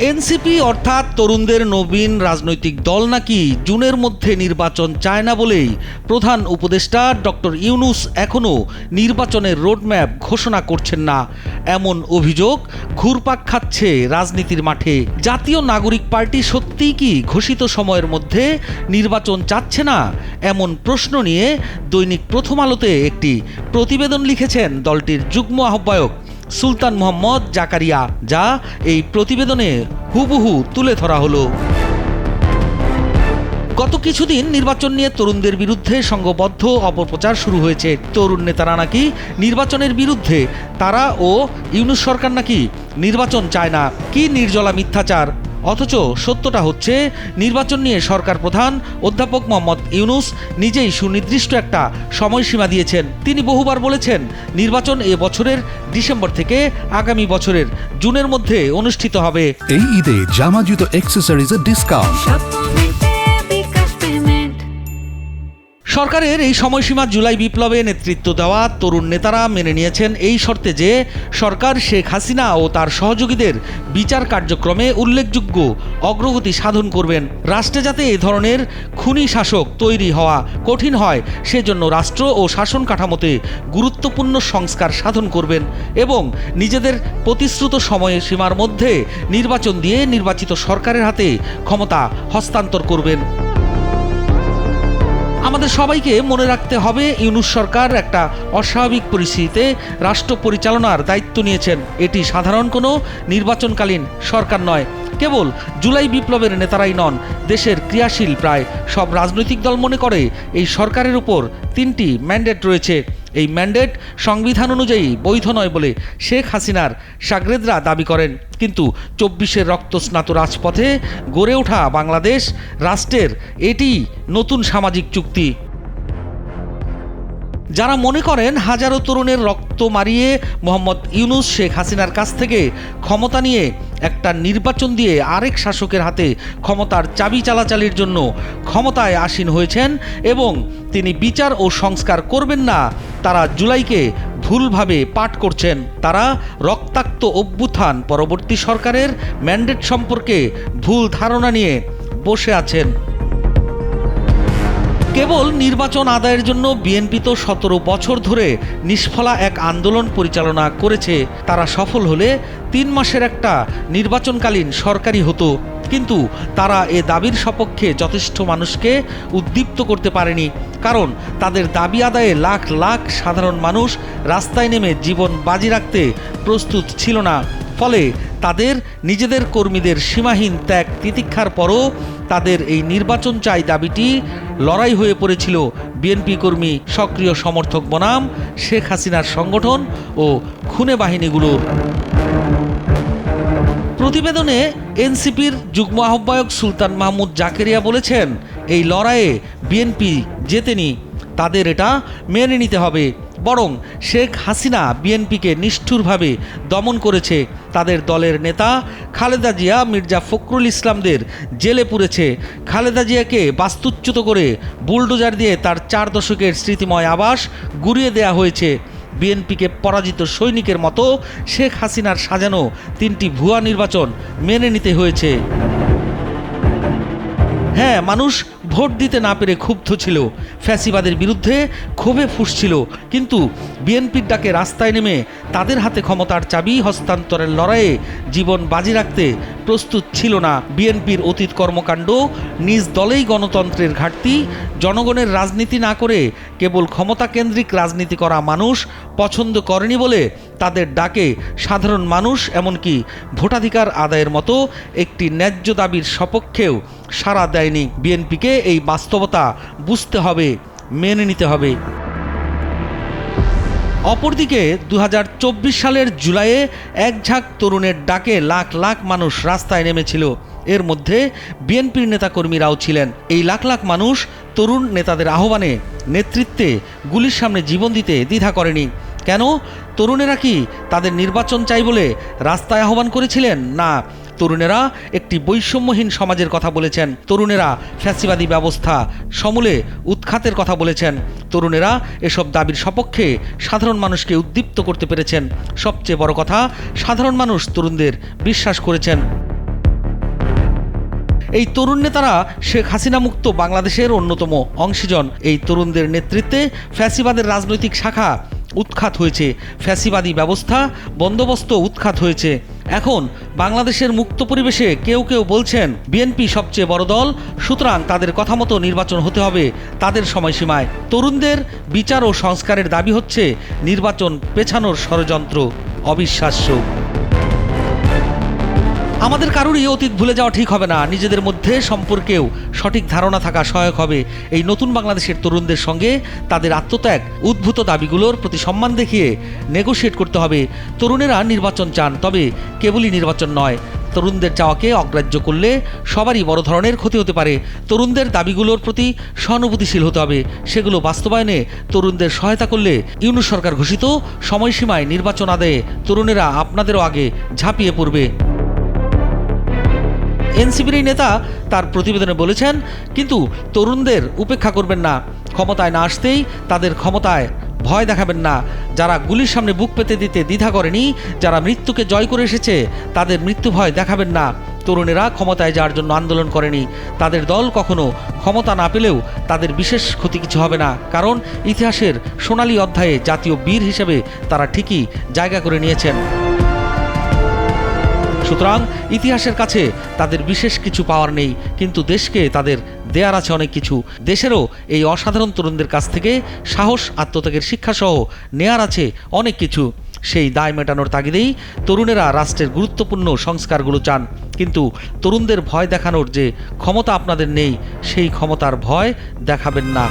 NCP অর্থাৎ তরুণদের নবীন রাজনৈতিক দল নাকি জুনের মধ্যে নির্বাচন চায় না বলেই প্রধান উপদেষ্টা ডক্টর ইউনূস এখনও নির্বাচনের রোডম্যাপ ঘোষণা করছেন না, এমন অভিযোগ ঘুরপাক খাচ্ছে রাজনীতির মাঠে। জাতীয় নাগরিক পার্টি সত্যিই কি ঘোষিত সময়ের মধ্যে নির্বাচন চাচ্ছে না, এমন প্রশ্ন নিয়ে দৈনিক প্রথম আলোতে একটি প্রতিবেদন লিখেছেন দলটির যুগ্ম আহ্বায়ক সুলতান মোহাম্মদ জাকারিয়া, যা এই প্রতিবেদনে হুবহু তুলে ধরা হলো। গত কিছুদিন নির্বাচন নিয়ে তরুণদের বিরুদ্ধে সংঘবদ্ধ অপপ্রচার শুরু হয়েছে। তরুণ নেতারা নাকি নির্বাচনের বিরুদ্ধে, তারা ও ইউনূস সরকার নাকি নির্বাচন চায় না। কি নির্জলা মিথ্যাচার! অথচ সত্যটা হচ্ছে, নির্বাচন নিয়ে সরকার প্রধান অধ্যাপক মোহাম্মদ ইউনূস নিজেই সুনির্দিষ্ট একটা সময়সীমা দিয়েছেন। তিনি বহুবার বলেছেন, নির্বাচন এ বছরের ডিসেম্বর থেকে আগামী বছরের জুনের মধ্যে অনুষ্ঠিত হবে। এই ঈদে জামা জুতো অ্যাকসেসরিজের ডিসকাউন্ট। সরকারের এই সময়সীমা জুলাই বিপ্লবে নেতৃত্ব দেওয়া তরুণ নেতারা মেনে নিয়েছেন এই শর্তে যে সরকার শেখ হাসিনা ও তার সহযোগীদের বিচার কার্যক্রমে উল্লেখযোগ্য অগ্রগতি সাধন করবেন। রাষ্ট্রে যাতে এ ধরনের খুনি শাসক তৈরি হওয়া কঠিন হয়, সেজন্য রাষ্ট্র ও শাসন কাঠামোতে গুরুত্বপূর্ণ সংস্কার সাধন করবেন এবং নিজেদের প্রতিশ্রুত সময়সীমার মধ্যে নির্বাচন দিয়ে নির্বাচিত সরকারের হাতে ক্ষমতা হস্তান্তর করবেন। আমাদের সবাইকে মনে রাখতে হবে, ইউনূস সরকার একটা অস্বাভাবিক পরিস্থিতিতে রাষ্ট্র পরিচালনার দায়িত্ব নিয়েছেন। এটি সাধারণ কোনো নির্বাচনকালীন সরকার নয়। কেবল জুলাই বিপ্লবের নেতারাই নন, দেশের ক্রিয়াশীল প্রায় সব রাজনৈতিক দল মনে করে এই সরকারের উপর 3টি ম্যান্ডেট রয়েছে। এই ম্যান্ডেট সংবিধান অনুযায়ী বৈধ নয় বলে শেখ হাসিনার শাগরেদরা দাবি করেন। কিন্তু 24-এর রক্তস্নাত রাজপথে গড়ে ওঠা বাংলাদেশ রাষ্ট্রের এটি নতুন সামাজিক চুক্তি। যারা মনে করেন হাজারো তরুণের রক্ত মারিয়ে মোহাম্মদ ইউনূস শেখ হাসিনার কাছ থেকে ক্ষমতা নিয়ে একটা নির্বাচন দিয়ে আরেক শাসকের হাতে ক্ষমতার চাবি চালাচালির জন্য ক্ষমতায় আসীন হয়েছেন এবং তিনি বিচার ও সংস্কার করবেন না, তারা জুলাইকে ভুলভাবে পাঠ করছেন। তারা রক্তাক্ত অভ্যুত্থান পরবর্তী সরকারের ম্যান্ডেট সম্পর্কে ভুল ধারণা নিয়ে বসে আছেন। কেবল নির্বাচন আদায়ের জন্য বিএনপি তো 17 বছর ধরে নিষ্ফলা এক আন্দোলন পরিচালনা করেছে। তারা সফল হলে 3 মাসের একটা নির্বাচনকালীন সরকারই হতো, কিন্তু তারা এ দাবির সপক্ষে যথেষ্ট মানুষকে উদ্দীপ্ত করতে পারেনি, কারণ তাদের দাবি আদায়ে লাখ লাখ সাধারণ মানুষ রাস্তায় নেমে জীবন বাজি রাখতে প্রস্তুত ছিল না। ফলে তাদের নিজেদের কর্মীদের সীমাহীন ত্যাগ তিতিক্ষার পরও তাদের এই নির্বাচন চাই দাবিটি লড়াই হয়ে পড়েছিল বিএনপি কর্মী, সক্রিয় সমর্থক বনাম শেখ হাসিনার সংগঠন ও খুনে বাহিনীগুলোর। প্রতিবেদনে এনসিপির যুগ্ম আহ্বায়ক সুলতান মাহমুদ জাকারিয়া বলেছেন, এই লড়াইয়ে বিএনপি জেতেনি, তাদের এটা মেনে নিতে হবে। বরং শেখ হাসিনা বিএনপিকে নিষ্ঠুরভাবে দমন করেছে। তাদের দলের নেতা খালেদা জিয়া, মির্জা ফখরুল ইসলামদের জেলে পুরেছে। খালেদা জিয়াকে বাস্তুচ্যুত করে বুলডোজার দিয়ে তার 4 দশকের স্মৃতিময় আবাস গুঁড়িয়ে দেয়া হয়েছে। বিএনপিকে পরাজিত সৈনিকের মতো শেখ হাসিনার সাজানো 3টি ভুয়া নির্বাচন মেনে নিতে হয়েছে। হ্যাঁ, মানুষ ভোট দিতে না পেরে ক্ষুব্ধ ছিল, ফ্যাসিবাদের বিরুদ্ধে ক্ষোভে ফুঁসছিল, কিন্তু বিএনপির ডাকে রাস্তায় নেমে তাদের হাতে ক্ষমতার চাবি হস্তান্তরের লড়াইয়ে জীবন বাজি রাখতে প্রস্তুত ছিল না। বিএনপির অতীত কর্মকাণ্ড, নিজ দলেই গণতন্ত্রের ঘাটতি, জনগণের রাজনীতি না করে কেবল ক্ষমতা কেন্দ্রিক রাজনীতি করা মানুষ পছন্দ করেনি বলে তাদের ডাকে সাধারণ মানুষ এমনকি ভোটাধিকার আদায়ের মতো একটি ন্যায্য দাবির সপক্ষেও সাড়া দেয়নি। বিএনপিকে এই বাস্তবতা বুঝতে হবে, মেনে নিতে হবে। অপরদিকে 2024 সালের জুলাইয়ে এক ঝাঁক তরুণের ডাকে লাখ লাখ মানুষ রাস্তায় নেমেছিল। এর মধ্যে বিএনপির নেতাকর্মীরাও ছিলেন। এই লাখ লাখ মানুষ তরুণ নেতাদের আহ্বানে নেতৃত্বে গুলির সামনে জীবন দিতে দ্বিধা করেনি। কেন? তরুণেরা কি তাদের নির্বাচন চাই বলে রাস্তায় আহ্বান করেছিলেন? না, তরুণেরা একটি বৈষম্যহীন সমাজের কথা বলেছেন। তরুণেরা ফ্যাসিবাদী ব্যবস্থা সমূলে উৎখাতের কথা বলেছেন। তরুণেরা এসব দাবির সপক্ষে সাধারণ মানুষকে উদ্দীপ্ত করতে পেরেছেন। সবচেয়ে বড় কথা, সাধারণ মানুষ তরুণদের বিশ্বাস করেছেন। এই তরুণ নেতারা শেখ হাসিনা মুক্ত বাংলাদেশের অন্যতম অংশীজন। এই তরুণদের নেতৃত্বে ফ্যাসিবাদের রাজনৈতিক শাখা উৎখাত হয়েছে, ফ্যাসিবাদী ব্যবস্থা বন্দোবস্ত উৎখাত হয়েছে। এখন বাংলাদেশের মুক্ত পরিবেশে কেউ কেউ বলছেন বিএনপি সবচেয়ে বড় দল, সুতরাং তাদের কথা মতো নির্বাচন হতে হবে তাদের সময়সীমায়। তরুণদের বিচার ও সংস্কারের দাবি হচ্ছে নির্বাচন পেছানোর ষড়যন্ত্র। অবিশ্বাস্য। আমাদের কারোরই অতীত ভুলে যাওয়া ঠিক হবে না। নিজেদের মধ্যে সম্পর্কেও সঠিক ধারণা থাকা সহায়ক হবে। এই নতুন বাংলাদেশের তরুণদের সঙ্গে তাদের আত্মত্যাগ, উদ্ভূত দাবিগুলোর প্রতি সম্মান দেখিয়ে নেগোশিয়েট করতে হবে। তরুণেরা নির্বাচন চান, তবে কেবলই নির্বাচন নয়। তরুণদের চাওয়াকে অগ্রাহ্য করলে সবারই বড় ধরনের ক্ষতি হতে পারে। তরুণদের দাবিগুলোর প্রতি সহানুভূতিশীল হতে হবে। সেগুলো বাস্তবায়নে তরুণদের সহায়তা করলে ইউনূস সরকার ঘোষিত সময়সীমায় নির্বাচন আদায়ে তরুণেরা আপনাদেরও আগে ঝাঁপিয়ে পড়বে। এনসিপির এই নেতা তার প্রতিবেদনে বলেছেন, কিন্তু তরুণদের উপেক্ষা করবেন না। ক্ষমতায় না আসতেই তাদের ক্ষমতায় ভয় দেখাবেন না। যারা গুলির সামনে বুক পেতে দিতে দ্বিধা করেনি, যারা মৃত্যুকে জয় করে এসেছে, তাদের মৃত্যু ভয় দেখাবেন না। তরুণেরা ক্ষমতায় যাওয়ার জন্য আন্দোলন করেনি। তাদের দল কখনো ক্ষমতা না পেলেও তাদের বিশেষ ক্ষতি কিছু হবে না, কারণ ইতিহাসের সোনালী অধ্যায়ে জাতীয় বীর হিসেবে তারা ঠিকই জায়গা করে নিয়েছেন। সুতরাং ইতিহাসের কাছে তাদের বিশেষ কিছু পাওয়ার নেই, কিন্তু দেশকে তাদের দেয়ার আছে অনেক কিছু। দেশেরও এই অসাধারণ তরুণদের কাছ থেকে সাহস, আত্মত্যাগের শিক্ষাসহ নেয়ার আছে অনেক কিছু। সেই দায় মেটানোর তাগিদেই তরুণেরা রাষ্ট্রের গুরুত্বপূর্ণ সংস্কারগুলো চান। কিন্তু তরুণদের ভয় দেখানোর যে ক্ষমতা আপনাদের নেই, সেই ক্ষমতার ভয় দেখাবেন না।